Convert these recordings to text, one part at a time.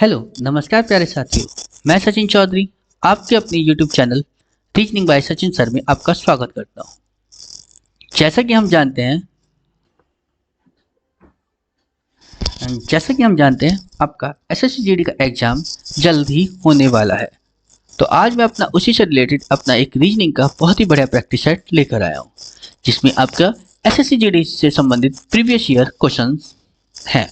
Hello नमस्कार प्यारे साथियों। मैं सचिन चौधरी आपके अपने YouTube channel reasoning bye Sachin sir में आपका स्वागत करता हूं। जैसा कि हम जानते हैं आपका एसएससी जीडी का एग्जाम जल्द ही होने वाला है। तो आज मैं अपना उसी से रिलेटेड अपना एक रीजनिंग का बहुत ही बढ़िया प्रैक्टिस सेट लेकर आया हूं, जिसमें आपका एसएससी जीडी से संबंधित प्रीवियस ईयर क्वेश्चंस हैं।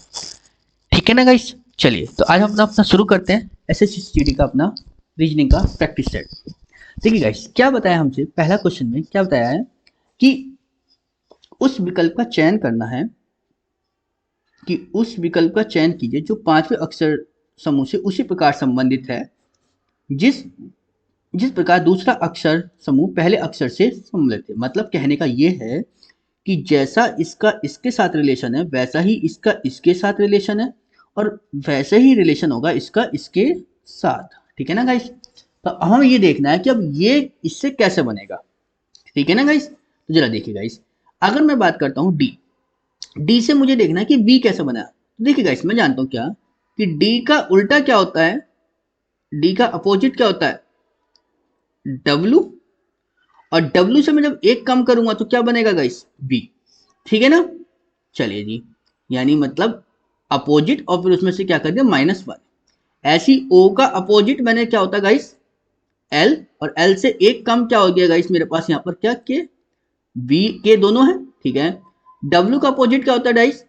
ठीक है ना गाइस, चलिए तो आज हम अपना शुरू करते हैं एसएससी जीडी का अपना रीजनिंग का प्रैक्टिस सेट। देखिए गाइस, क्या बताया हमसे पहला क्वेश्चन में, क्या बताया है कि उस विकल्प का चयन करना है कि उस विकल्प का चयन कीजिए जो पांचवें अक्षर समूह से उसी प्रकार संबंधित है जिस जिस प्रकार दूसरा अक्षर समूह पहले अक्षर से सम्मिलित है। मतलब कहने का ये है कि जैसा इसका इसके साथ रिलेशन है वैसा ही इसका इसके साथ रिलेशन है और वैसे ही रिलेशन होगा इसका इसके साथ। ठीक है ना गाइस, तो हमें ये देखना है कि अब ये इससे कैसे बनेगा। ठीक है ना गाइस, तो जरा देखिए गाइस, अगर मैं बात करता हूं डी, डी से मुझे देखना है कि बी कैसे बना। तो देखिए गाइस, मैं जानता हूं क्या कि डी का उल्टा क्या होता है, डी का अपोजिट क्या होता है, डब्ल्यू। और डब्ल्यू से मैं जब एक कम करूंगा तो क्या बनेगा गाइस, बी। ठीक है ना, चलिए जी, यानी मतलब अपोजिट और फिर उसमें से क्या कर दिया -1। ऐसी ओ का अपोजिट मैंने क्या होता है गाइस, एल, और एल से एक कम क्या हो गया गाइस मेरे पास यहाँ पर क्या के, बी के दोनों है। ठीक है, डब्ल्यू का अपोजिट क्या होता है गाइस,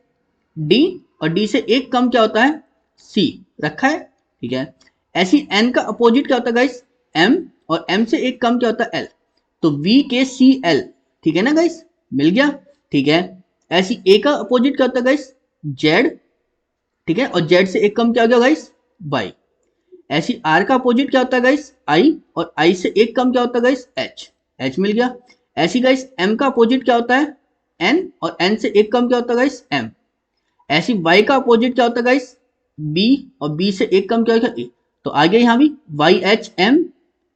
डी, और डी से एक कम क्या होता है, सी रखा है। ठीक है, ऐसी एन का अपोजिट क्या होता है गाइस, एम, और एम से एक कम क्या होता है, एल, तो वी के सी एल। ठीक है ना गाइस, मिल गया। ठीक है, ऐसी ए का अपोजिट क्या होता है गाइस, जेड। ठीक है, और जेड से एक कम क्या हो गया गाइस, वाई। ऐसी आर का अपोजिट क्या होता है गाइस, आई, और आई से एक कम क्या होता है गाइस, एच, एच मिल गया। ऐसी गाइस एम का अपोजिट क्या होता है, एन, और एन से एक कम क्या होता है गाइस, एम। ऐसी y का अपोजिट क्या होता है गाइस, b, और b से एक कम क्या होगा, a, तो आ गया यहाँ भी वाई एच एम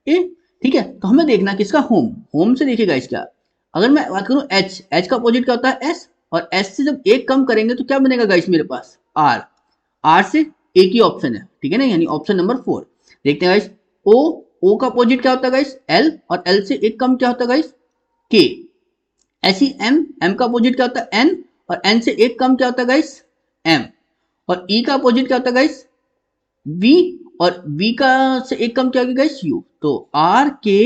ए। ठीक है, तो हमें देखना किसका, होम, होम से देखिए गाइस क्या, अगर मैं बात करूं एच, एच का अपोजिट क्या होता है, s, और s से जब एक कम करेंगे तो क्या बनेगा गाइस मेरे पास, r, r से एक ही ऑप्शन है। ठीक है ना, यानी ऑप्शन नंबर 4। देखते हैं गाइस, o, o का अपोजिट क्या होता है गाइस, l, और l से एक कम क्या होता है गाइस, k। ऐसी m, m का अपोजिट क्या होता है, n, और n से एक कम क्या होता है गाइस, m। और e का अपोजिट क्या होता है गाइस, v, और v का से एक कम क्या हो गया गाइस, u, तो r k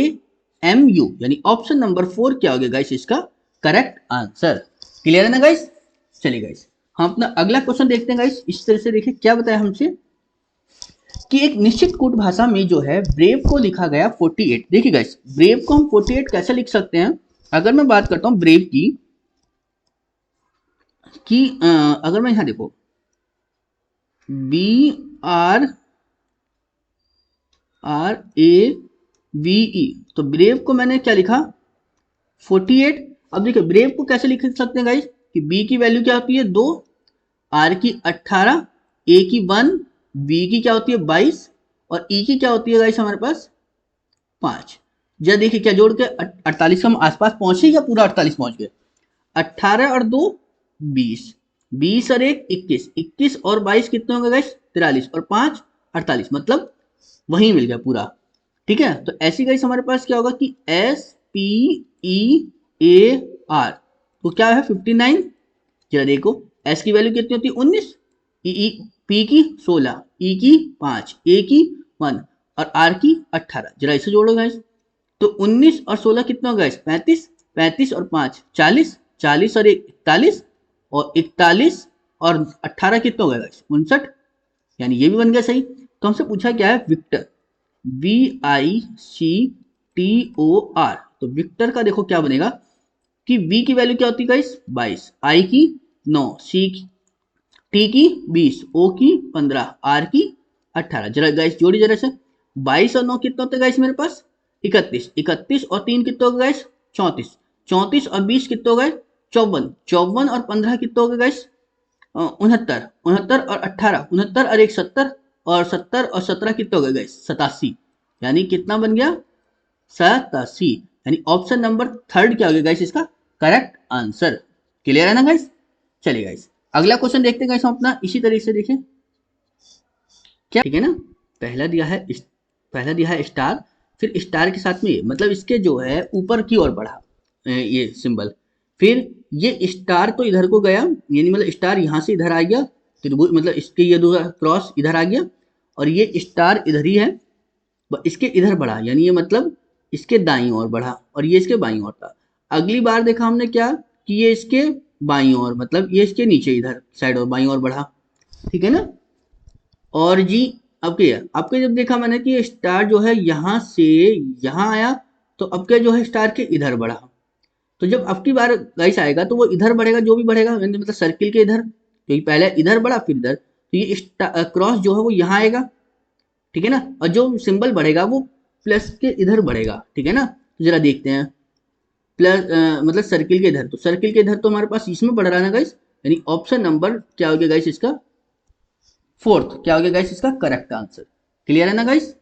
m u, यानी ऑप्शन नंबर 4 क्या हो गया गाइस इसका करेक्ट आंसर। क्लियर है ना गाइस, चलिए गाइस हम अपना अगला क्वेश्चन देखते हैं गाइस। इस तरह से देखिए क्या बताया हमसे कि एक निश्चित कूट भाषा में जो है ब्रेव को लिखा गया 48। देखिए गाइस, ब्रेव को हम 48 कैसे लिख सकते हैं। अगर मैं बात करता हूं ब्रेव की कि अगर मैं यहां देखो B R R A V E, तो ब्रेव को मैंने क्या लिखा 48। अब देखिए ब्रेव को कैसे लिख सकते हैं गाइस कि बी की वैल्यू क्या होती है 2, आर की 18, ए की 1, वी की क्या होती है 22, और ई की क्या होती है गाइस हमारे पास 5। जब देखिए क्या जोड़ के 48 के हम आसपास पहुंचे या पूरा 48 पहुंच गए, 18 और 2 20, 20 और 1 21, 21 और 22 कितने होंगे गाइस 43, और 5 48, मतलब वही मिल गया पूरा। ठीक है, तो ऐसी गाइस हमारे पास क्या होगा कि S P E A R, तो क्या है 59। जरा देखो एस की वैल्यू कितनी होती है 19, ई पी की 16, ई की 5, ए की 1, और आर की 18। जरा इसे जोड़ो गाइस, तो 19 और 16 कितना होगा गाइस 35, 35 और 5 40, 40 और 1 41, और 41 और 18 कितना होगा गाइस 59, यानी ये भी बन गया सही। तो हमसे पूछा क्या है Victor, V I C T O R, तो विक्टर का देखो क्या बनेगा कि v की वैल्यू क्या होती है गाइस 22, i की 9, सी की, टी की 20, ओ की 15, आर की 18। जरा गाइस जोड़ी जरा से, 22 और 9 कितना होता है गाइस मेरे पास 31, 31 और 3 कितना होगा गाइस 34, 34 और 20 कितना होगा 54, 54 और 15 कितना होगा गाइस 69, 69 और 18, 69 और 1 70, और 70 और 17 कितना होगा गाइस 87, यानी कितना बन गया 87, यानी ऑप्शन नंबर 3 क्या हो गया गाइस इसका करेक्ट आंसर। क्लियर है ना गाइस, चलिए गाइस अगला क्वेश्चन देखते हैं गाइस हम अपना इसी तरीके से देखें। क्या, ठीक है ना। पहला दिया है स्टार, फिर स्टार के साथ में मतलब इसके जो है ऊपर की ओर बढ़ा ये सिंबल, फिर ये स्टार तो इधर को गया, यानी मतलब स्टार यहाँ से इधर आ गया, त्रिभुज मतलब इसके ये दो क्रॉस इधर आ गया, और ये स्टार इधर ही है, इसके इधर बढ़ा, यानी ये मतलब इसके दाईं ओर बढ़ा और ये इसके बाईं ओर था। अगली बार देखा हमने क्या कि ये इसके बाईं ओर मतलब ये इसके नीचे इधर साइड और बाईं ओर बढ़ा, ठीक है ना। और जी अब क्या, आपके जब देखा मैंने कि स्टार जो है यहाँ से यहाँ आया, तो अब क्या जो है स्टार के इधर बढ़ा, तो जब अब की बार गाइस आएगा तो वो इधर बढ़ेगा, जो भी बढ़ेगा मतलब सर्किल के इधर, क्योंकि पहले इधर बढ़ा फिर इधर, तो ये क्रॉस जो है वो यहाँ आएगा, ठीक है ना, और जो सिंबल बढ़ेगा वो प्लस के इधर बढ़ेगा, ठीक है ना। तो जरा देखते हैं, प्लस मतलब सर्किल के इधर, तो सर्किल के इधर तो हमारे पास इसमें बढ़ रहा है ना गाइस, यानी ऑप्शन नंबर क्या हो गया गाइस इसका, फोर्थ क्या हो गया गाइस इसका करेक्ट आंसर। क्लियर है ना गाइस,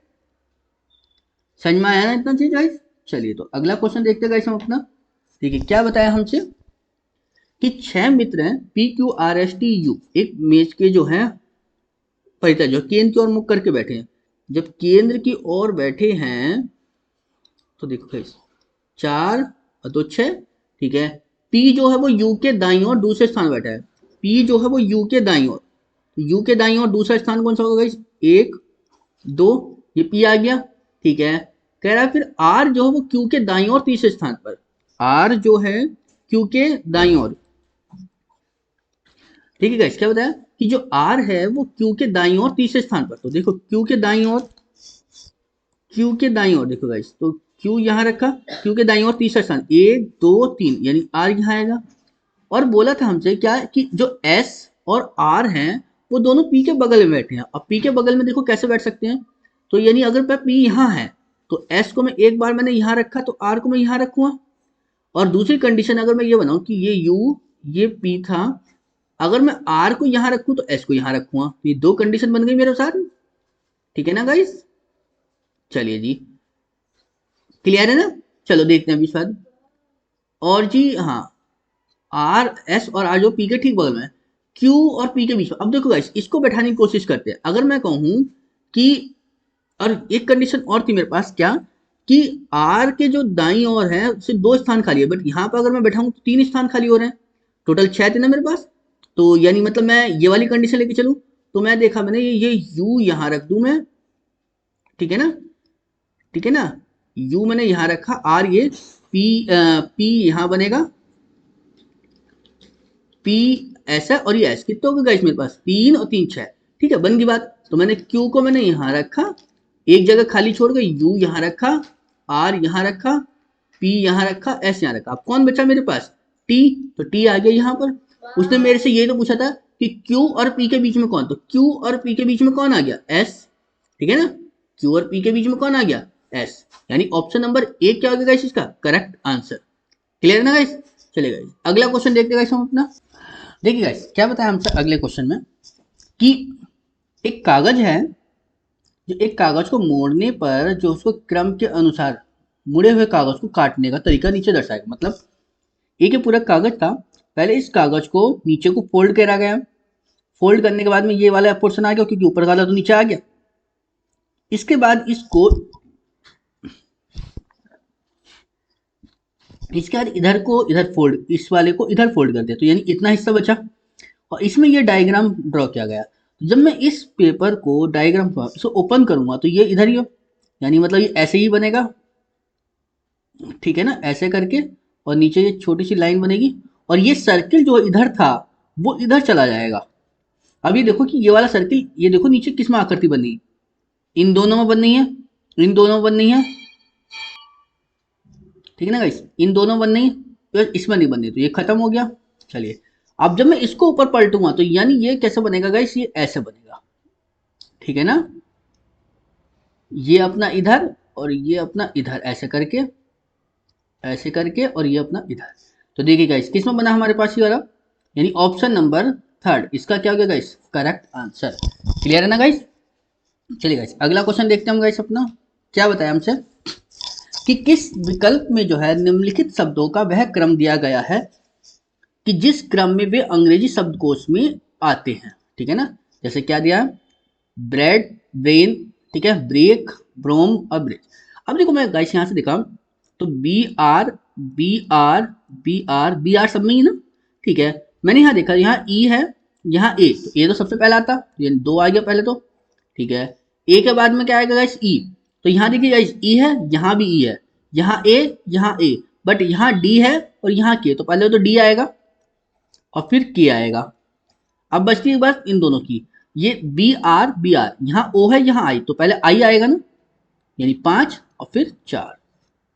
समझ में आया ना इतना चीज गाइस। चलिए तो अगला क्वेश्चन देखते हैं गाइस हम अपना। ठीक है, क्या बताया हमसे कि 6 मित्र हैं P Q R S T U, एक मेज के जो है परितः जो केंद्र की ओर मुख करके बैठे हैं। जब केंद्र की ओर बैठे हैं तो देखो गाइस 4 और 2 6, ठीक है। पी जो है वो यू के दाईं ओर दूसरे स्थान बैठा है, पी जो है वो यू के दाईं ओर, यू के दाईं ओर दूसरा स्थान कौन सा होगा गाइस, 1 2, ये पी आ गया, ठीक है। कह रहा है फिर आर जो है वो क्यू के दाईं ओर तीसरे स्थान पर, आर जो है क्यू के दाईं ओर, ठीक है गाइस। क्या बताया कि जो आर है वो क्यू के दाईं ओर तीसरे स्थान पर, तो देखो क्यू के दाईं ओर, क्यू के दाईं ओर देखो गाइस, तो क्यू यहाँ रखा, क्यू के दाईं ओर तीसरा स्थान 1 2 3, यानी आर यहाँ आएगा। और बोला था हमसे क्या कि जो एस और आर हैं वो दोनों पी के बगल में बैठे हैं, अब पी के बगल में देखो कैसे बैठ सकते हैं, तो यानी अगर पी यहाँ है तो एस को मैं एक बार मैंने यहाँ रखा तो आर को मैं यहाँ रखूंगा, और दूसरी कंडीशन अगर मैं ये बनाऊं कि ये यू ये पी था, अगर मैं आर को यहाँ रखूं तो एस को यहाँ रखूंगा, तो ये दो कंडीशन बन गई मेरे साथ, ठीक है ना गाइस। चलिए जी, क्लियर है ना। चलो देखते हैं अभी बाद, और जी हाँ, आर एस और आर जो पी के ठीक बगल में, क्यू और पी के बीच में। अब देखो गाइस इसको बैठाने की कोशिश करते हैं, अगर मैं कहूं कि, और एक कंडीशन और थी मेरे पास क्या कि आर के जो दाई ओर है सिर्फ 2 स्थान खाली है, बट यहाँ पर अगर मैं बैठाऊं तो 3 स्थान खाली हो रहे हैं, टोटल 6 थे ना मेरे पास, तो यानी मतलब मैं ये वाली कंडीशन लेके चलूं, तो मैं देखा मैंने ये यू यहाँ रख दूं मैं, ठीक है ना, ठीक है ना, यू मैंने यहाँ रखा, आर ये पी यहाँ बनेगा, पी ऐसा और ये एस, कितने हो गए गाइस मेरे पास 3 और 3 6, ठीक है बन गई बात। तो मैंने क्यू को मैंने यहाँ रखा, एक जगह खाली छोड़ के यू यहाँ रखा, आर यहाँ रखा, पी यहाँ रखा, एस यहाँ रखा, अब कौन बचा मेरे पास, टी, तो टी आ गया यहाँ पर। उसने मेरे से ये तो पूछा था कि क्यू और पी के बीच में कौन, तो क्यू और पी के बीच में कौन आ गया, एस, ठीक है ना, क्यू और पी के बीच में कौन आ गया, एस, यानी ऑप्शन नंबर एक क्या हो गया गाइस इसका करेक्ट आंसर। क्लियर है ना गाइस। चलिए गाइस अगला क्वेश्चन देखते हैं गाइस हम अपना। देखिए गाइस क्या बताया हमसे अगले क्वेश्चन में कि एक कागज है, जो एक कागज को मोड़ने पर जो उसको क्रम के अनुसार मुड़े हुए कागज को काटने का तरीका नीचे दर्शाएगा, मतलब एक ही पूरा कागज था, पहले इस कागज को नीचे को फोल्ड करा गया, फोल्ड करने के बाद में ये वाला पोर्शन आ गया क्योंकि ऊपर वाला तो नीचे आ गया, इसके बाद इसके बाद इधर को इधर फोल्ड, इस वाले को इधर फोल्ड कर दिया, तो यानी इतना हिस्सा बचा, और इसमें ये डायग्राम ड्रॉ किया गया। तो जब मैं इस पेपर को डायग्राम को इसको ओपन करूंगा तो ये इधर ही हो, यानी मतलब ये ऐसे ही बनेगा, ठीक है ना, ऐसे करके, और नीचे ये छोटी सी लाइन बनेगी, और ये सर्किल जो इधर था वो इधर चला जाएगा। अब ये देखो कि ये वाला सर्किल, ये देखो नीचे किस में आकृति बनी, इन दोनों में बननी है, इन दोनों में बननी है, ठीक है ना गाइस, इन दोनों बननी है, तो इसमें नहीं बननी, तो ये खत्म हो गया। चलिए अब जब मैं इसको ऊपर पलटूंगा तो यानी ये कैसे बनेगा गाइस, ये ऐसे बनेगा, ठीक है ना, ये अपना इधर और ये अपना इधर, ऐसे करके ऐसे करके, और ये अपना इधर। तो देखिए गाइस किस में बना हमारे पास ये वाला, यानी ऑप्शन नंबर थर्ड इसका क्या हो गया गाइस करेक्ट आंसर। क्लियर है ना गाइस। चलिए गाइस अगला क्वेश्चन देखते हैं हम गाइस अपना। क्या बताया हमसे कि किस विकल्प में जो है निम्नलिखित शब्दों का वह क्रम दिया गया है कि जिस क्रम में वे अंग्रेजी शब्दकोश में आते हैं, ठीक है ना। जैसे क्या दिया है, ब्रेड, ब्रेन, ठीक है, ब्रेक, ब्रोम और ब्रिज। अब देखो मैं गाइस यहाँ से देखा तो B R B R B R B R सब में ही ना, ठीक है। मैंने यहाँ देखा यहाँ ई है, यहाँ ए, तो ए तो सबसे पहला आता, ये दो आ गया पहले तो, ठीक है। ए के बाद में क्या आएगा गाइस, ई। तो यहाँ देखिए गाइस ई है, यहाँ भी ई है, यहाँ ए, बट यहाँ डी है और यहाँ के, तो पहले तो डी आएगा और फिर के आएगा। अब बचती है बस इन दोनों की, ये बी आर, यहाँ ओ है यहाँ आई, तो पहले आई आएगा ना, यानी 5 और फिर 4,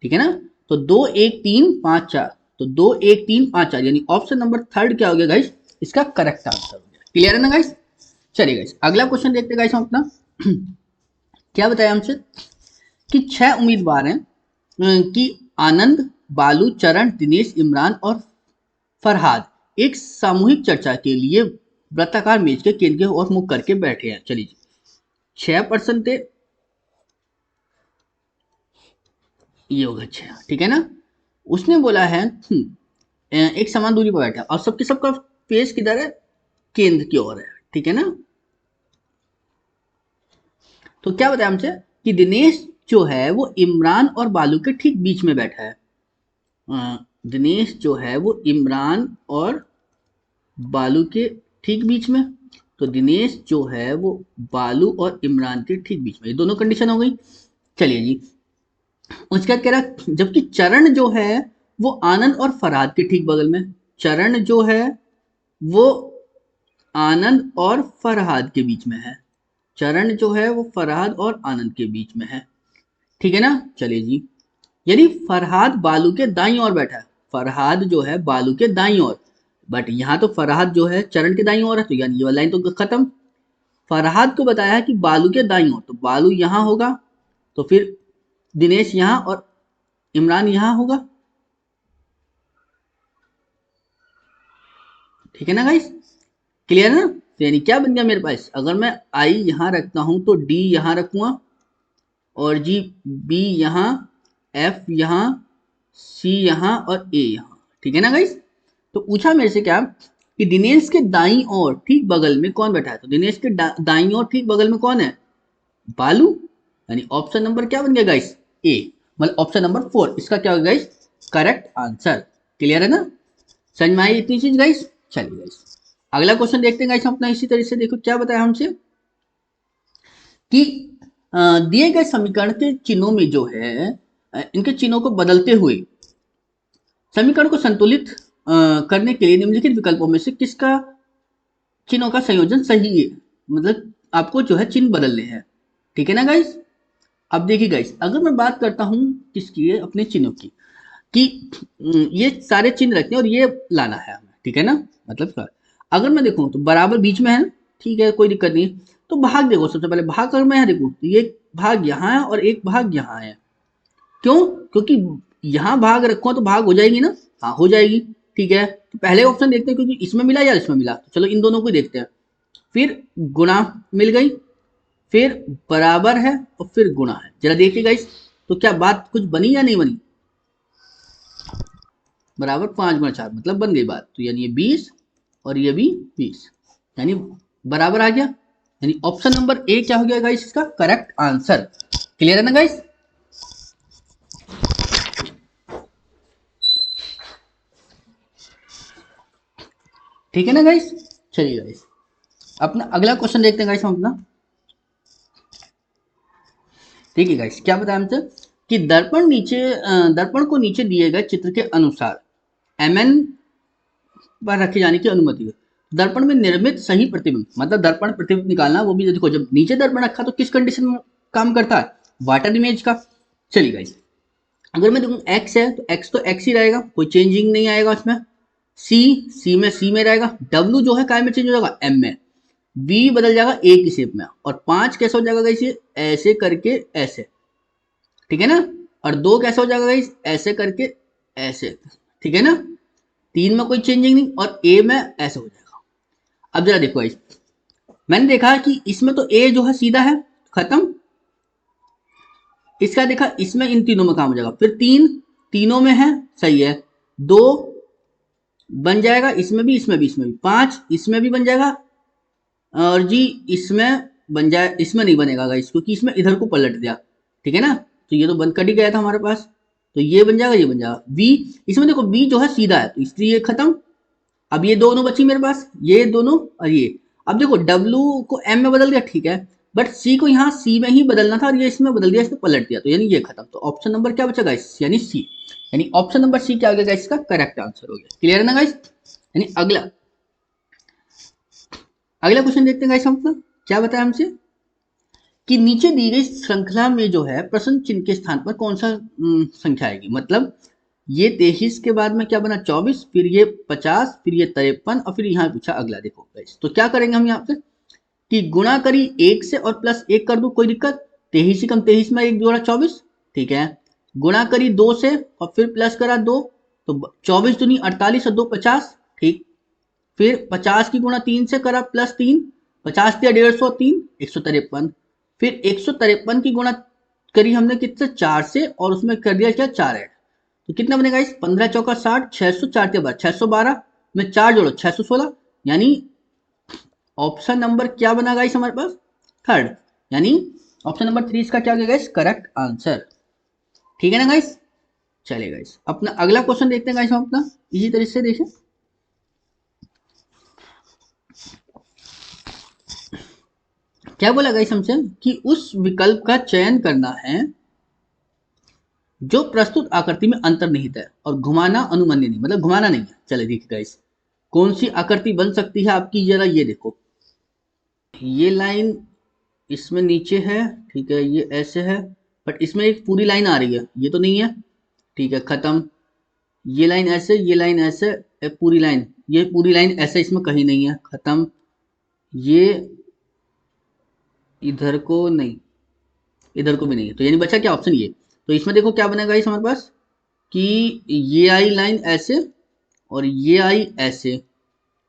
ठीक है ना। तो 2 1 3 5 4, तो 2 1 3 5 4, यानी ऑप्शन नंबर थर्ड क्या हो गया गाइस, इसका करेक्ट आंसर हो गया। क्लियर है ना गाइस। चलिए गाइस अगला क्वेश्चन देखते हैं गाइस हम अपना। क्या बताया हमसे कि 6 उम्मीदवार हैं कि आनंद, बालू, चरण, दिनेश, इमरान और फरहाद एक सामूहिक चर्चा के लिए वृत्ताकार मेज के केंद्र की ओर मुख करके बैठे हैं। चलिए 6% थे, ये होगा 6, ठीक है ना। उसने बोला है एक समान दूरी पर बैठा और सबके सबका फेस किधर है, केंद्र की ओर है, ठीक है ना। तो क्या बताया हमसे कि दिनेश जो है वो इमरान और बालू के ठीक बीच में बैठा है। दिनेश जो है वो इमरान और बालू के ठीक बीच में, तो दिनेश जो है वो बालू और इमरान के ठीक बीच में, ये दोनों कंडीशन हो गई। चलिए जी उसके बाद कह रहा जबकि चरण जो है वो आनंद और फरहाद के ठीक बगल में, चरण जो है वो आनंद और फरहाद के बीच में है, चरण जो है वो फरहाद और आनंद के बीच में है, ठीक है ना। चलिए जी यदि फरहाद बालू के दाईं ओर बैठा है, फरहाद जो है बालू के दाईं ओर, बट यहाँ तो फरहाद जो है चरण के दाईं ओर है, तो यानी ये वाला लाइन तो खत्म। फरहाद को बताया है कि बालू के दाईं ओर, तो बालू यहाँ होगा, तो फिर दिनेश यहाँ और इमरान यहाँ होगा, ठीक है ना गाइस। क्लियर है ना। तो यानी क्या बन गया मेरे पास, अगर मैं आई यहाँ रखता हूं तो डी यहाँ रखूंगा और जी बी यहाँ, एफ यहाँ, सी यहाँ और ए यहाँ, ठीक है ना गाइस। तो पूछा मेरे से क्या कि दिनेश के दाईं ओर ठीक बगल में कौन बैठा है, तो दिनेश के दाईं ओर ठीक बगल में कौन है, बालू, यानी ऑप्शन नंबर क्या बन गया गाइस, ए, मतलब ऑप्शन नंबर 4 इसका क्या होगा गाइस, करेक्ट आंसर। क्लियर है ना, समझ में आई इतनी चीज गाइस। चलिए गाइस अगला क्वेश्चन देखते हैं गाइस अपना, इसी तरह से देखो क्या बताया हमसे कि दिए गए समीकरण के चिन्हों में जो है इनके चिन्हों को बदलते हुए समीकरण को संतुलित करने के लिए निम्नलिखित विकल्पों में से किसका चिन्हों का संयोजन सही है, मतलब आपको जो है चिन्ह बदलने हैं, ठीक है ना गाइस। अब देखिए गाइस अगर मैं बात करता हूं किसकी है, अपने चिन्हों की, कि ये सारे चिन्ह रखने और ये लाना है हमें, ठीक है ना। मतलब अगर मैं देखूं तो बराबर बीच में है ना, ठीक है कोई दिक्कत नहीं। तो भाग देखो, सबसे पहले भाग अगर मैं यहाँ देखूं तो ये भाग यहाँ है और एक भाग यहाँ है, क्यों, क्योंकि यहाँ भाग रखो तो भाग हो जाएगी ना, हाँ हो जाएगी, ठीक है। तो पहले ऑप्शन देखते हैं क्योंकि इसमें मिला या इसमें मिला, तो चलो इन दोनों को देखते हैं। फिर गुणा मिल गई, फिर बराबर है और फिर गुणा है, जरा देखिए गाइस तो क्या बात कुछ बनी या नहीं बनी, बराबर 5 गुणा 4 मतलब बन गई बात, तो यानी ये 20 और ये भी 20, यानी बराबर आ गया, यानी ऑप्शन नंबर ए क्या हो गया गाइस इसका करेक्ट आंसर। क्लियर है ना गाइस। ठीक है ना गाइस। चलिए गाइस अपना अगला क्वेश्चन देखते हैं गाइस हम अपना, ठीक है गाइस क्या बताया हमसे कि दर्पण को नीचे दिए गए चित्र के अनुसार mn पर रखे जाने की अनुमति है। दर्पण में निर्मित सही प्रतिबिंब, मतलब दर्पण प्रतिबिंब निकालना, वो भी देखो जब नीचे दर्पण रखा तो किस कंडीशन में काम करता है, वाटर इमेज का। चलिए गाइस अगर मैं देखूं x है तो x तो x ही रहेगा, कोई चेंजिंग नहीं आएगा उसमें। c में रहेगा, w जो है काय में चेंज हो जाएगा, m में, v बदल जाएगा a की शेप में, और 5 कैसे हो जाएगा गाइस, ये ऐसे करके ऐसे, ठीक है ना। और 2 कैसे हो जाएगा गाइस, ऐसे करके ऐसे, ठीक है ना। 3 में कोई चेंजिंग नहीं और a में ऐसे हो जाएगा। अब जरा देखो गाइस मैंने देखा कि इसमें तो a जो है सीधा है खत्म, इसका देखा इसमें इन तीनों में काम हो जाएगा, फिर 3 तीनों में है सही है, 2 बन जाएगा इसमें भी इसमें भी इसमें भी, 5 इसमें भी बन जाएगा और जी इसमें बन जाए, इसमें नहीं बनेगा गाइस, क्योंकि इसमें इधर को पलट दिया, ठीक है ना। तो ये तो बंद कट ही गया था हमारे पास, तो ये बन जाएगा, ये बन जाएगा बी। इसमें देखो बी जो है सीधा है, तो इसलिए ये खत्म। अब ये दोनों बची मेरे पास, ये दोनों और ये। अब देखो W को M में बदल दिया, ठीक है, बट C को यहाँ C में ही बदलना था, और ये इसमें बदल दिया, इसमें पलट दिया, तो यानी ये खत्म। तो ऑप्शन नंबर क्या बचा गाइस, यानी C, यानी ऑप्शन नंबर C क्या हो गया गाइस, इसका करेक्ट आंसर हो गया। क्लियर है ना गाइस। यानी अगला अगला क्वेश्चन देखते हैं गाइस हम अपना, क्या बताया हमसे कि नीचे दी गई श्रृंखला में जो है प्रश्न चिन्ह के स्थान पर कौन सा संख्या आएगी। मतलब ये 23 के बाद में क्या बना 24, फिर ये 50, फिर ये 53, और फिर यहाँ पूछा अगला। देखो गाइस, तो क्या करेंगे हम यहाँ पे कि गुणा करी 1 से और प्लस 1 कर दूं, कोई दिक्कत। 23 कम 23 में 1 जोड़ा 24, ठीक है। गुणा करी 2 से और फिर प्लस करा 2, तो 24 दूनी 48 और 2 50, ठीक। फिर 50 की गुणा 3 से करा प्लस 3, 50 दिया 150, 153। फिर 153 की गुणा करी हमने कितने 4 से, और उसमें कर दिया क्या 4 ऐड, तो कितना बनेगा इस 15 चौका 60, 604 के बाद 612 में 4 जोड़ो 616, यानी ऑप्शन नंबर क्या बना गाइस हमारे पास, थर्ड, यानी ऑप्शन नंबर 3 इसका क्या हो गया गाइस, करेक्ट आंसर। ठीक है ना गाइस। चलिए गाइस अपना अगला क्वेश्चन देखते हैं गाइस हम अपना, इसी तरह से देखें। क्या बोला गाइस हमसे कि उस विकल्प का चयन करना है जो प्रस्तुत आकृति में अंतर्निहित है और घुमाना अनुमन्य नहीं, मतलब घुमाना नहीं है। चलिए देखिए गाइस कौन सी आकृति बन सकती है आपकी, जरा ये देखो, ये लाइन इसमें नीचे है, ठीक है, ये ऐसे है, बट इसमें एक पूरी लाइन आ रही है, ये तो नहीं है, ठीक है, खत्म। ये लाइन ऐसे, ये लाइन ऐसे, पूरी लाइन, ये पूरी लाइन ऐसे इसमें कहीं नहीं है, खत्म। ये इधर को नहीं, इधर को भी नहीं है, तो यानी बचा क्या ऑप्शन ये। तो इसमें देखो क्या बनेगा इस हमारे पास कि ये आई लाइन ऐसे और ये आई ऐसे,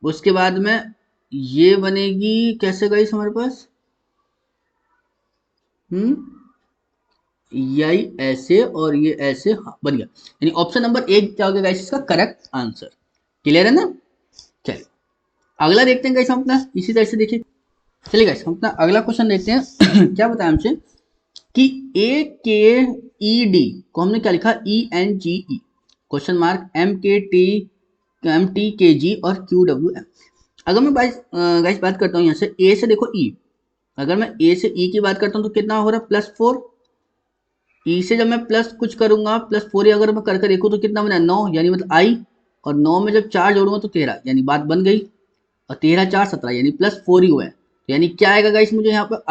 उसके बाद में ये बनेगी कैसे गाइस हमारे पास, ये आई ऐसे और ये ऐसे, हाँ बन गया। यानी ऑप्शन नंबर 1 क्या हो गया गाइस इसका करेक्ट आंसर। क्लियर है ना। चलिए अगला देखते हैं गाइस हम अपना, इसी तरह से देखिए। चलिए गाइस हम अपना अगला क्वेश्चन देखते हैं क्या बताया हमसे कि ए के ई डी को हमने क्या लिखा, ई एन जी ई क्वेश्चन मार्क एम टी के जी और क्यू डब्ल्यू एम। अगर मैं गाइस बात करता हूँ यहाँ से ए से, देखो ई, अगर मैं ए से ई की बात करता हूँ तो कितना हो रहा है +4, ई से जब मैं प्लस कुछ करूंगा +4, अगर मैं करके देखूँ तो कितना बना 9, यानी मतलब आई, और 9 में जब 4 जोड़ूंगा तो 13, यानी बात बन गई, और 13 4 17, यानी +4 ही हुआ है, तो यानी क्या आएगा गाइस मुझे यहाँ पर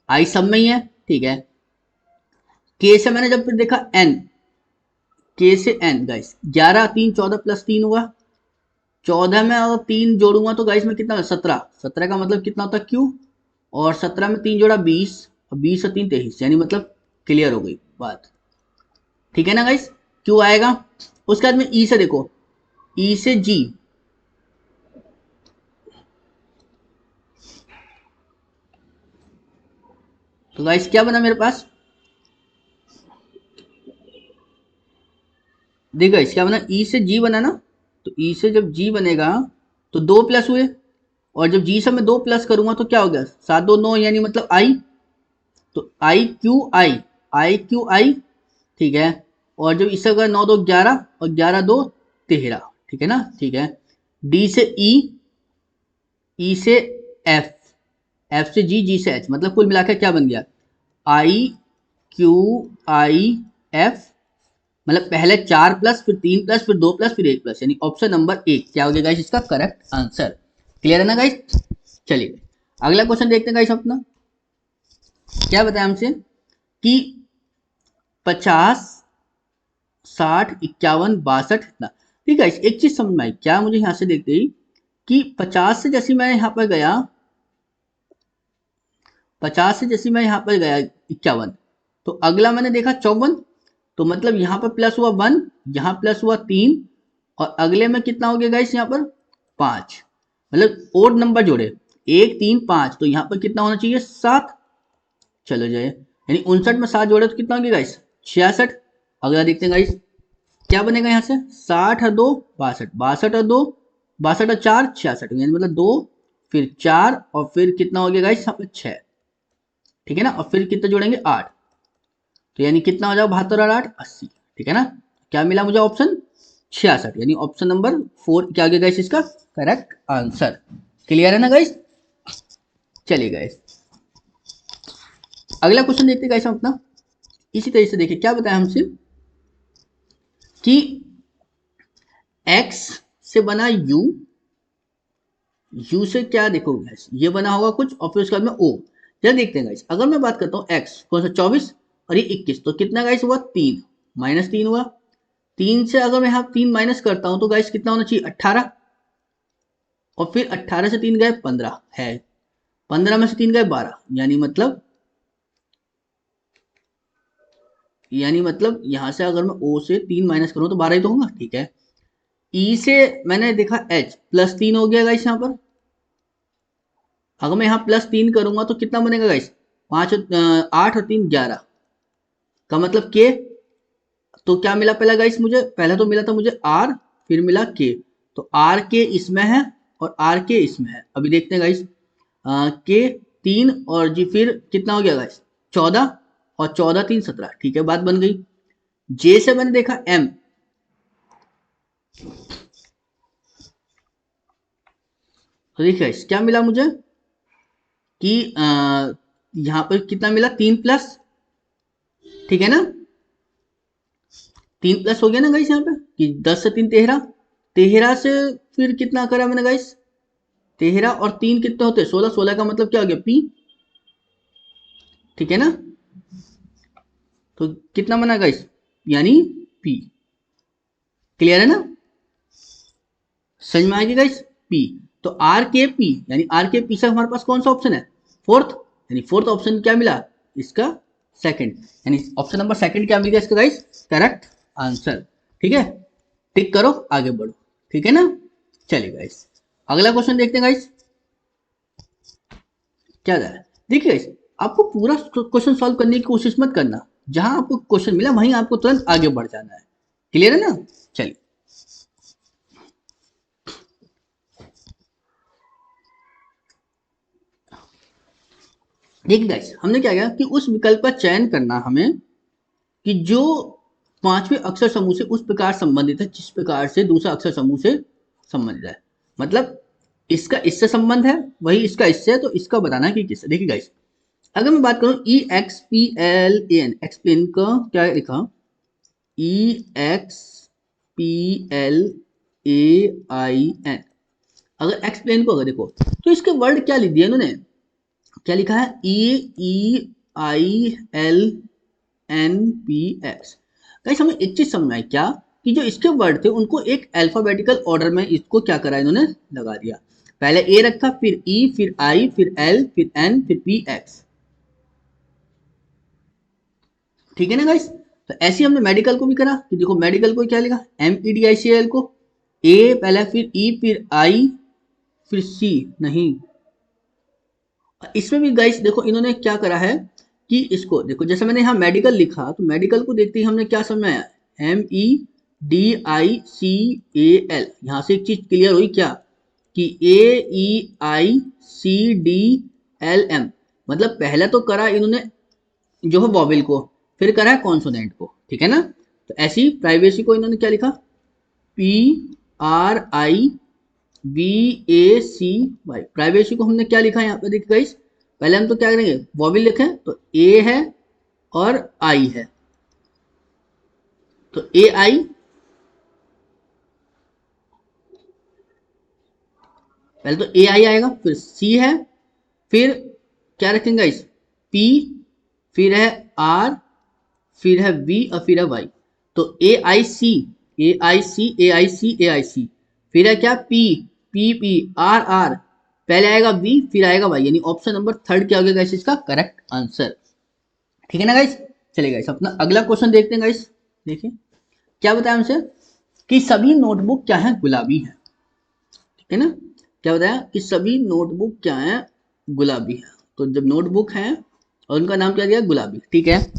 आई सब में ही है, ठीक है। के से मैंने जब फिर देखा एन, के से एन गाइस 11 3 14 +3 हुआ, 14 में अगर 3 जोड़ूंगा तो गाइस में कितना 17, 17 का मतलब कितना होता है क्यू, और 17 में 3 जोड़ा 20, और 20 और 3 23, यानी मतलब क्लियर हो गई बात। ठीक है ना गाइस, क्यू आएगा। उसके बाद में ई से देखो, ई से जी, तो गाइस क्या बना मेरे पास, देखो गाइस क्या बना, ई से जी बना ना, तो ई से जब जी बनेगा तो 2 प्लस हुए, और जब जी से मैं 2 प्लस करूंगा तो क्या हो गया 7 2 9, यानी मतलब आई, तो आई क्यू आई, ठीक है। और जब इससे अगर 9 2 11 और 11 2 13, ठीक है ना, ठीक है। डी से ई से एफ, एफ से जी, जी से एच, मतलब कुल मिलाकर क्या बन गया आई क्यू आई एफ, मतलब पहले 4 प्लस फिर 3 प्लस फिर 2 प्लस फिर 1 प्लस, यानी ऑप्शन नंबर 1 क्या हो गया गाइस इसका करेक्ट आंसर। क्लियर है ना गाइस। चलिए अगला क्वेश्चन देखते हैं गाइस अपना, क्या बताया हमसे कि 50 60 51 62 इतना, ठीक है। एक चीज समझ में आई क्या मुझे यहाँ से देखते ही कि 50 से जैसे मैं यहाँ पर गया, 50 से जैसे मैं यहाँ पर गया 51, तो अगला मैंने देखा 54, तो मतलब यहाँ पर प्लस हुआ 1, यहाँ प्लस हुआ 3, और अगले में कितना हो गया गाइस यहाँ पर 5, मतलब ओड नंबर जोड़े 1 3 5, तो यहाँ पर कितना होना चाहिए 7, चलो जाए, यानी 59 में 7 जोड़े तो कितना हो गया गाइस 66। अगला देखते हैं गाइस क्या बनेगा यहाँ से, 60 और 2 62, 62 और 2 62 और 4 66, यानी मतलब 2 फिर 4 और फिर कितना हो गया गाइस यहाँ पे 6, ठीक है ना, और फिर कितना जोड़ेंगे 8, तो यानी कितना हो जाएगा 72 और 8 80, ठीक है ना। क्या मिला मुझे ऑप्शन 66, यानी ऑप्शन नंबर 4 क्या हो गया गाइस इसका करेक्ट आंसर। क्लियर है ना गाइस। चलिए गाइस अगला क्वेश्चन देखते हैं गाइस हम अपना। इसी तरह से देखिए क्या बताया हमसे कि x से बना u, u से क्या देखो गाइस ये बना होगा कुछ और फिर उसके बाद में o। जरा देखते हैं गाइस अगर मैं बात करता हूँ x कौन सा 24 और ये 21, तो कितना गाइस हुआ 3, -3 हुआ। 3 से अगर मैं यहाँ 3 माइनस करता हूँ तो गाइस कितना होना चाहिए 18, और फिर 18 से 3 गए 15 है, 15 में से 3 गए 12, यानी मतलब यहां से अगर मैं O से 3 माइनस करूं तो 12 ही तो होगा, ठीक है। E से मैंने देखा H +3 हो गया गाइस यहाँ पर। अगर मैं यहाँ +3 करूंगा तो कितना बनेगा गाइस 5 8 और 3 11 का मतलब K। तो क्या मिला पहला गाइस मुझे, पहला तो मिला था मुझे R, फिर मिला K, तो R K इसमें है और R K इसमें है। अभी देखते हैं गाइस K 3 और जी फिर कितना हो गया गाइस 14 और 14 3 17, ठीक है बात बन गई। J से मैंने देखा M, तो देखिए गाइस क्या मिला मुझे कि यहाँ पर कितना मिला 3+, ठीक है ना, 3+ हो गया ना गाइस यहाँ पे कि 10 से 3 13, 13 से फिर कितना करा मैंने गाइस 13 और 3 कितने होते हैं 16, 16 का मतलब क्या हो गया P, ठीक है ना। तो कितना बना गाइस यानी P। क्लियर है ना, समझ में आएगी गाइस P। तो आर के पी यानी आर के पी से हमारे पास कौन सा ऑप्शन है फोर्थ, यानी फोर्थ ऑप्शन क्या मिला इसका सेकंड, यानी ऑप्शन नंबर सेकंड क्या मिल गया इसका गाइस करेक्ट आंसर, ठीक है। टिक करो आगे बढ़ो, ठीक है ना। चलिए गाइस अगला क्वेश्चन देखते हैं गाइस क्या है। देखिए गाइस आपको पूरा क्वेश्चन सॉल्व करने की कोशिश मत करना, जहां आपको क्वेश्चन मिला वहीं आपको तुरंत आगे बढ़ जाना है। क्लियर है ना। चलिए देखिए गाइस हमने क्या किया कि उस विकल्प का चयन करना हमें कि जो पांचवें अक्षर समूह से उस प्रकार संबंधित है जिस प्रकार से दूसरा अक्षर समूह से संबंधित है। मतलब इसका इससे संबंध है वही इसका इससे है, तो इसका बताना है कि किससे। देखिए गाइस अगर मैं बात करूं EXPLAN एक्सप्लेन का क्या लिखा EXPLAIN, अगर एक्सप्लेन को अगर देखो तो इसके वर्ड क्या लिख दिया इन्होंने, क्या लिखा है EEILNPX। गाइस हमें एक चीज समझना है क्या कि जो इसके वर्ड थे उनको एक अल्फाबेटिकल ऑर्डर में इसको क्या करा इन्होंने लगा दिया, पहले ए रखा फिर ई फिर आई फिर एल फिर एन फिर पी एक्स, ठीक है ना गाइस। तो ऐसे हमने मेडिकल को भी करा कि देखो मेडिकल को क्या लिखा MEDICAL को ए पहले फिर ई फिर आई फिर सी, नहीं इसमें भी गाइस देखो इन्होंने क्या करा है कि इसको देखो जैसे मैंने यहाँ मेडिकल लिखा तो मेडिकल को देखते ही हमने क्या समझाया MEDICAL, यहाँ से एक चीज क्लियर हुई क्या कि AEICDLM, मतलब पहले तो करा इन्होंने जो है वॉवेल को, फिर करा है कॉन्सोनेंट को, ठीक है ना। तो ऐसी प्राइवेसी को इन्होंने क्या लिखा PRIVACY, प्राइवेसी को हमने क्या लिखा है यहाँ पे देखिए गाइस, पहले हम तो क्या करेंगे वॉवेल लिखें तो ए है और आई है, तो ए आई पहले तो ए आई आएगा फिर सी है फिर क्या रखेंगे गाइस पी फिर है आर फिर है वी और फिर है वाई, तो ए आई सी फिर है क्या P P P R R, पहले आएगा वी फिर आएगा वाई, यानी ऑप्शन नंबर थर्ड क्या हो गया गाइस इसका करेक्ट आंसर, ठीक है ना गाइस। चलिए गाइस अपना अगला क्वेश्चन देखते हैं गाइस। देखिए क्या बताया हमसे कि सभी नोटबुक क्या है गुलाबी है, ठीक है ना। क्या बताया कि सभी नोटबुक क्या है गुलाबी है, तो जब नोटबुक है और उनका नाम क्या दिया गुलाबी, ठीक है।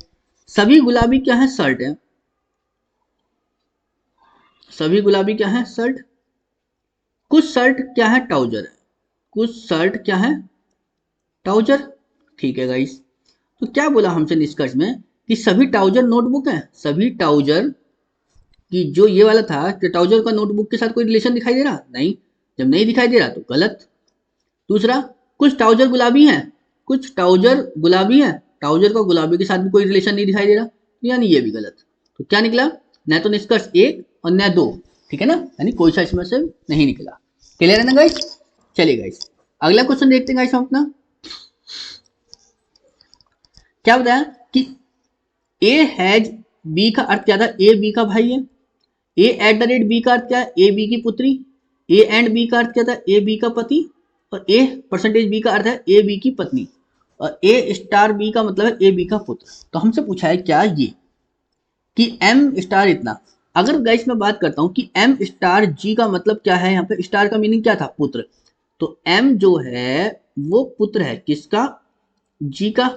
सभी गुलाबी क्या है शर्ट है, सभी गुलाबी क्या है शर्ट, कुछ शर्ट क्या है ट्राउजर है, कुछ शर्ट क्या है, ट्राउजर। ठीक है गाइस, तो क्या बोला हमसे निष्कर्ष में कि सभी ट्राउजर नोटबुक है, सभी ट्राउजर की जो ये वाला था कि ट्राउजर का नोटबुक के साथ कोई रिलेशन दिखाई दे रहा नहीं, जब नहीं दिखाई दे रहा तो गलत। दूसरा, कुछ ट्राउजर गुलाबी हैं, कुछ ट्राउजर गुलाबी हैं, ट्राउजर का गुलाबी के साथ भी कोई रिलेशन नहीं दिखाई दे रहा, तो यानी ये भी गलत। तो क्या निकला, न तो निष्कर्ष एक और न दो, ठीक है ना, यानी कोई सा इसमें से नहीं निकला। क्लियर है ना गाइस। चलिए गाइस अगला क्वेश्चन देखते हैं गाइस हम अपना। क्या बताया कि ए हैज बी का अर्थ क्या था, ए बी का भाई है। ए एट द रेट बी का अर्थ क्या है, ए बी की पुत्री। ए एंड बी का अर्थ क्या था, ए बी का पति। और ए परसेंटेज बी का अर्थ है ए बी की पत्नी। और ए स्टार बी का मतलब है ए बी का पुत्र। तो हमसे पूछा है क्या ये कि एम स्टार इतना। अगर गाइस मैं बात करता हूं कि एम स्टार जी का मतलब क्या है, यहाँ पे स्टार का मीनिंग क्या था, पुत्र। तो एम जो है वो पुत्र है किसका, जी का।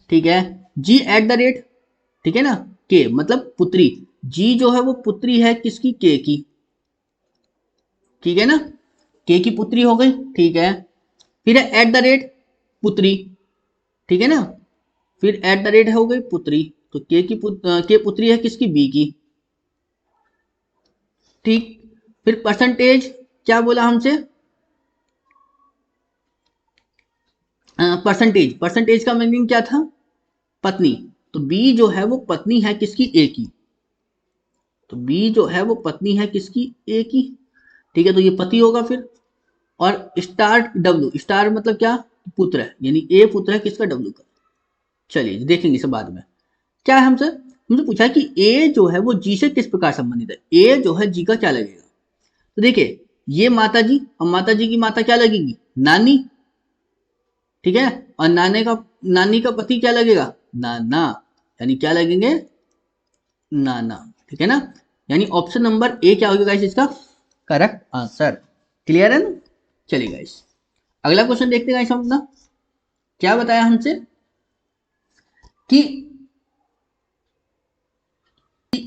ठीक है, जी एट द रेट, ठीक है ना, के मतलब पुत्री। जी जो है वो पुत्री है किसकी, के की। ठीक है ना, के की पुत्री हो गई। ठीक है, फिर है एट द रेट पुत्री, ठीक है ना, फिर एट द रेट हो गई पुत्री। तो के पुत्री है किसकी, बी की। ठीक, फिर परसेंटेज क्या बोला हमसे, परसेंटेज, परसेंटेज का मीनिंग क्या था, पत्नी। तो बी जो है वो पत्नी है किसकी, ए की। तो बी जो है वो पत्नी है किसकी, ए की। ठीक है, तो ये पति होगा फिर। और स्टार डब्ल्यू, स्टार मतलब क्या, पुत्र है, यानी ए पुत्र है किसका, डब्ल्यू का। चलिए देखेंगे इसे बाद में। क्या है हमसे, हमसे पूछा है कि ए जो है वो जी से किस प्रकार संबंधित है। ए जो है जी का क्या लगेगा, तो देखिए ये माता जी, और माता जी की माता क्या लगेगी, नानी। ठीक है, और नानी का पति क्या लगेगा, नाना, यानी क्या लगेंगे, नाना। ठीक है ना, यानी ऑप्शन नंबर ए क्या होगा गाइस इसका करेक्ट आंसर। क्लियर है ना। चलिए गाइस अगला क्वेश्चन देखते हैं गाइस हम अपना। क्या बताया हमसे कि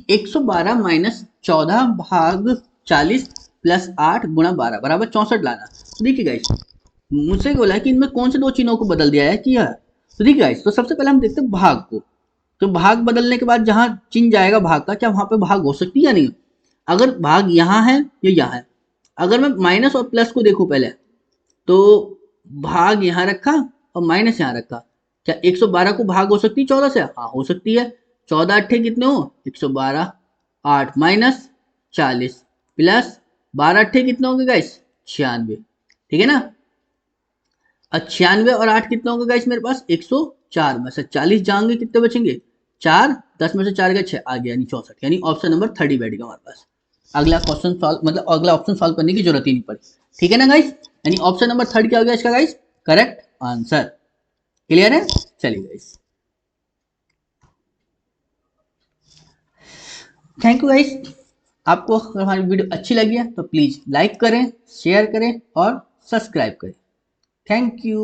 112 माइनस 14 भाग 40 प्लस 8 गुणा 12 बराबर 64 लाना। तो देखिए गाइस मुझसे बोला है कि इनमें कौन से दो चिन्हों को बदल दिया है किया। तो देखिए गाइस, तो सबसे पहले हम देखते हैं भाग को। तो भाग बदलने के बाद जहां चिन्ह जाएगा भाग का, क्या वहां पे भाग हो सकती है या नहीं। अगर भाग यहाँ है या यहाँ है, अगर मैं माइनस और प्लस को देखूं पहले, तो भाग यहाँ रखा और माइनस यहाँ रखा, क्या 112 को भाग हो सकती है 14 से, हाँ हो सकती है। 14 अट्ठे कितने हो 112, 8 माइनस 40 प्लस 12 अट्ठे कितने होंगे गाइस 96। ठीक है ना, 96 और 8 कितने होंगे गाइस मेरे पास 104 में से 40 जाएंगे कितने बचेंगे 4, 10 में से 4 गए 6 आ गया यानी 64, यानी ऑप्शन नंबर 30 बैठेगा हमारे पास। अगला क्वेश्चन सॉल्व मतलब अगला ऑप्शन सॉल्व करने की जरूरत ही नहीं पड़ी। ठीक है ना गाइस, यानी ऑप्शन नंबर 3 क्या हो गया इसका गाइस करेक्ट आंसर। क्लियर है। चलिए गाइस थैंक यू गाइस। आपको अगर हमारी वीडियो अच्छी लगी है तो प्लीज लाइक करें, शेयर करें और सब्सक्राइब करें। Thank you.